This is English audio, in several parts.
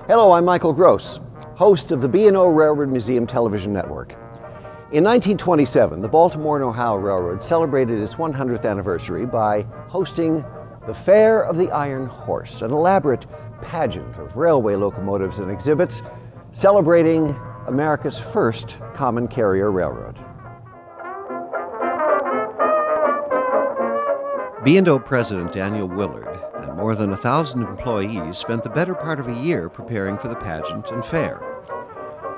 Hello, I'm Michael Gross, host of the B&O Railroad Museum Television Network. In 1927, the Baltimore and Ohio Railroad celebrated its 100th anniversary by hosting the Fair of the Iron Horse, an elaborate pageant of railway locomotives and exhibits celebrating America's first common carrier railroad. B&O President Daniel Willard and more than 1,000 employees spent the better part of a year preparing for the pageant and fair.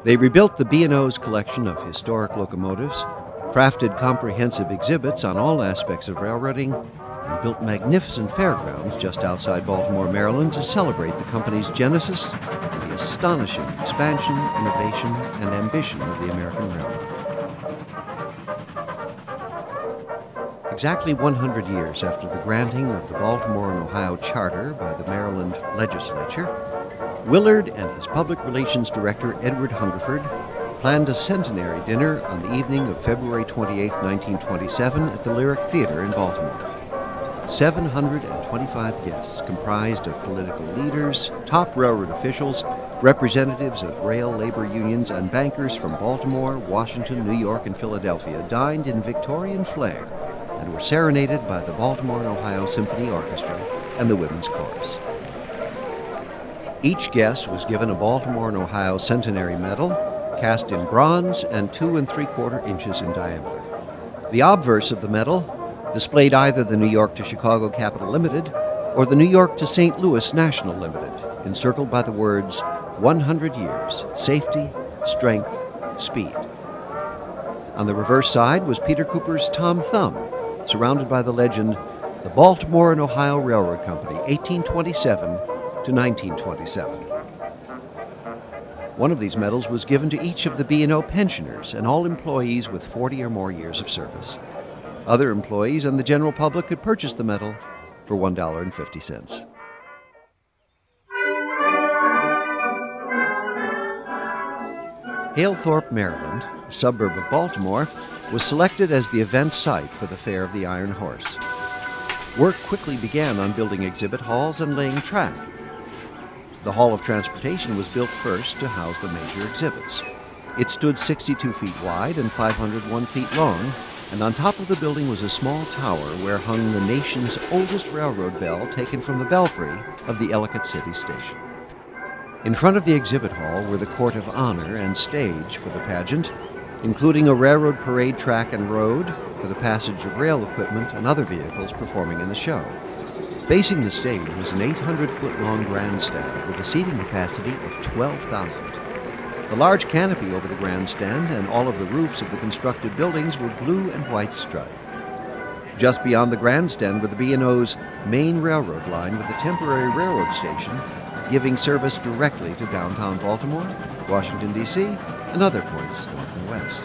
They rebuilt the B&O's collection of historic locomotives, crafted comprehensive exhibits on all aspects of railroading, and built magnificent fairgrounds just outside Baltimore, Maryland to celebrate the company's genesis and the astonishing expansion, innovation, and ambition of the American railroad. Exactly 100 years after the granting of the Baltimore and Ohio Charter by the Maryland legislature, Willard and his public relations director, Edward Hungerford, planned a centenary dinner on the evening of February 28, 1927 at the Lyric Theater in Baltimore. 725 guests comprised of political leaders, top railroad officials, representatives of rail labor unions, and bankers from Baltimore, Washington, New York, and Philadelphia dined in Victorian flair and were serenaded by the Baltimore and Ohio Symphony Orchestra and the Women's Chorus. Each guest was given a Baltimore and Ohio Centenary medal, cast in bronze and 2 3/4 inches in diameter. The obverse of the medal displayed either the New York to Chicago Capital Limited or the New York to St. Louis National Limited, encircled by the words, 100 years, safety, strength, speed. On the reverse side was Peter Cooper's Tom Thumb, surrounded by the legend, the Baltimore and Ohio Railroad Company, 1827 to 1927. One of these medals was given to each of the B&O pensioners and all employees with 40 or more years of service. Other employees and the general public could purchase the medal for $1.50. Halethorpe, Maryland, a suburb of Baltimore, was selected as the event site for the Fair of the Iron Horse. Work quickly began on building exhibit halls and laying track. The Hall of Transportation was built first to house the major exhibits. It stood 62 feet wide and 501 feet long, and on top of the building was a small tower where hung the nation's oldest railroad bell taken from the belfry of the Ellicott City Station. In front of the exhibit hall were the court of honor and stage for the pageant, including a railroad parade track and road for the passage of rail equipment and other vehicles performing in the show. Facing the stage was an 800-foot-long grandstand with a seating capacity of 12,000. The large canopy over the grandstand and all of the roofs of the constructed buildings were blue and white striped. Just beyond the grandstand were the B&O's main railroad line with a temporary railroad station giving service directly to downtown Baltimore, Washington, D.C., and other points north and west.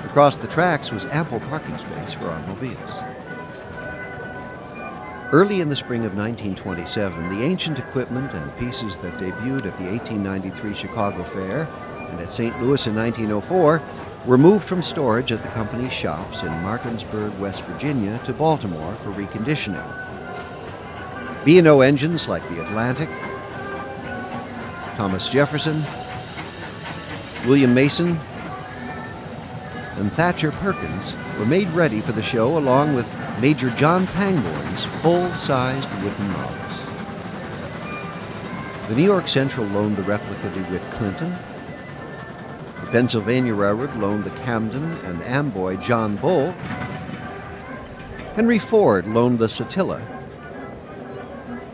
Across the tracks was ample parking space for automobiles. Early in the spring of 1927, the ancient equipment and pieces that debuted at the 1893 Chicago Fair and at St. Louis in 1904 were moved from storage at the company's shops in Martinsburg, West Virginia, to Baltimore for reconditioning. B&O engines like the Atlantic, Thomas Jefferson, William Mason, and Thatcher Perkins were made ready for the show along with Major John Pangborn's full-sized wooden models. The New York Central loaned the replica DeWitt Clinton. The Pennsylvania Railroad loaned the Camden and Amboy John Bull. Henry Ford loaned the Satilla.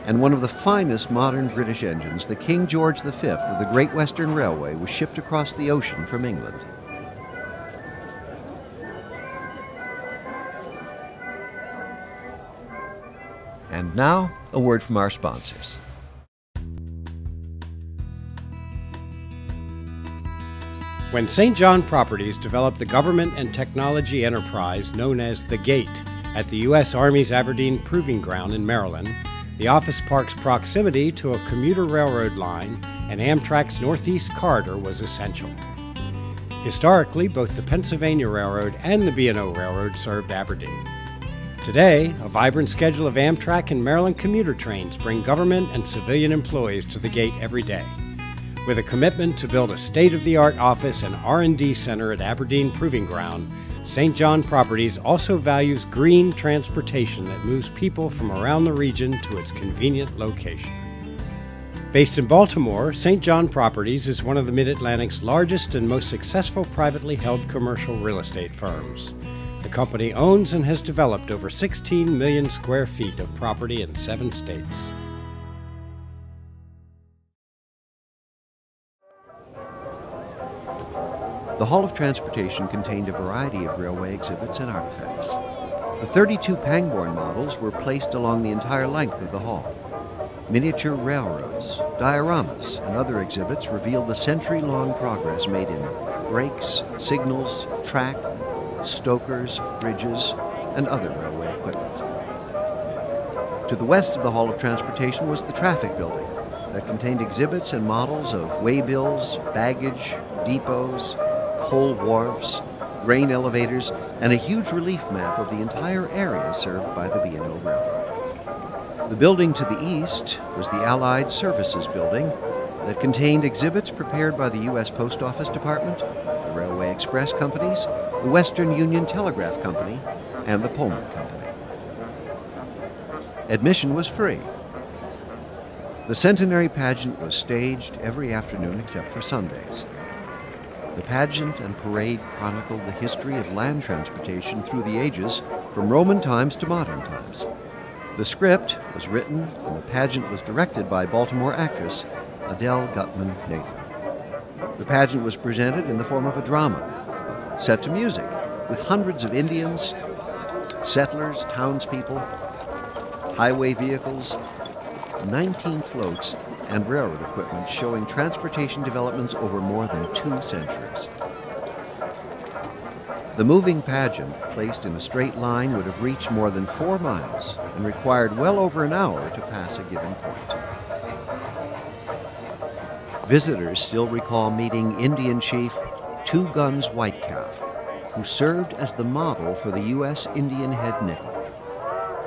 And one of the finest modern British engines, the King George V of the Great Western Railway, was shipped across the ocean from England. And now, a word from our sponsors. When St. John Properties developed the government and technology enterprise known as The Gate at the U.S. Army's Aberdeen Proving Ground in Maryland, the office park's proximity to a commuter railroad line and Amtrak's Northeast Corridor was essential. Historically, both the Pennsylvania Railroad and the B&O Railroad served Aberdeen. Today, a vibrant schedule of Amtrak and Maryland commuter trains bring government and civilian employees to the gate every day. With a commitment to build a state-of-the-art office and R&D center at Aberdeen Proving Ground, St. John Properties also values green transportation that moves people from around the region to its convenient location. Based in Baltimore, St. John Properties is one of the Mid-Atlantic's largest and most successful privately held commercial real estate firms. The company owns and has developed over 16 million square feet of property in 7 states. The Hall of Transportation contained a variety of railway exhibits and artifacts. The 32 Pangborn models were placed along the entire length of the hall. Miniature railroads, dioramas, and other exhibits revealed the century-long progress made in brakes, signals, track, stokers, bridges, and other railway equipment. To the west of the Hall of Transportation was the Traffic Building that contained exhibits and models of waybills, baggage, depots, coal wharves, grain elevators, and a huge relief map of the entire area served by the B&O Railroad. The building to the east was the Allied Services Building that contained exhibits prepared by the U.S. Post Office Department, the Railway Express Companies, the Western Union Telegraph Company, and the Pullman Company. Admission was free. The centenary pageant was staged every afternoon except for Sundays. The pageant and parade chronicled the history of land transportation through the ages, from Roman times to modern times. The script was written and the pageant was directed by Baltimore actress Adele Gutman Nathan. The pageant was presented in the form of a drama, set to music, with hundreds of Indians, settlers, townspeople, highway vehicles, 19 floats, and railroad equipment showing transportation developments over more than 2 centuries. The moving pageant, placed in a straight line, would have reached more than 4 miles and required well over an hour to pass a given point. Visitors still recall meeting Indian Chief Two Guns Whitecalf, who served as the model for the U.S. Indian head nickel.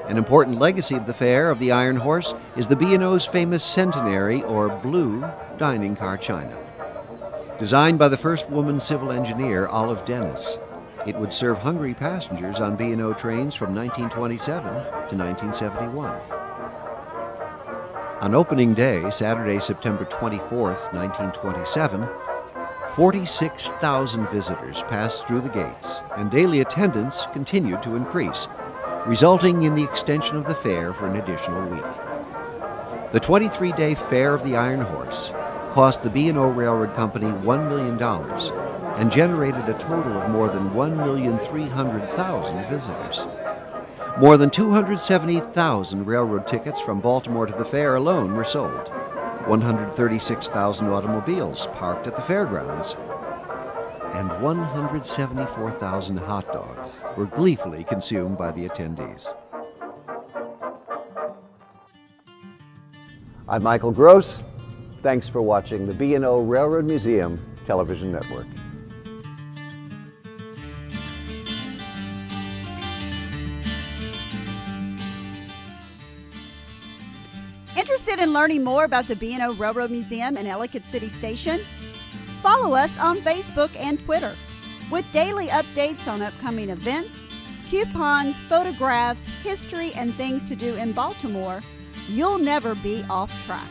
An important legacy of the fair of the Iron Horse is the B&O's famous centenary, or blue, dining car china. Designed by the first woman civil engineer, Olive Dennis, it would serve hungry passengers on B&O trains from 1927 to 1971. On opening day, Saturday, September 24, 1927, 46,000 visitors passed through the gates, and daily attendance continued to increase, resulting in the extension of the fair for an additional week. The 23-day Fair of the Iron Horse cost the B&O Railroad Company $1 million and generated a total of more than 1,300,000 visitors. More than 270,000 railroad tickets from Baltimore to the fair alone were sold. 136,000 automobiles parked at the fairgrounds, and 174,000 hot dogs were gleefully consumed by the attendees. I'm Michael Gross. Thanks for watching the B&O Railroad Museum Television Network. Interested in learning more about the B&O Railroad Museum in Ellicott City Station? Follow us on Facebook and Twitter with daily updates on upcoming events, coupons, photographs, history, and things to do in Baltimore. You'll never be off track.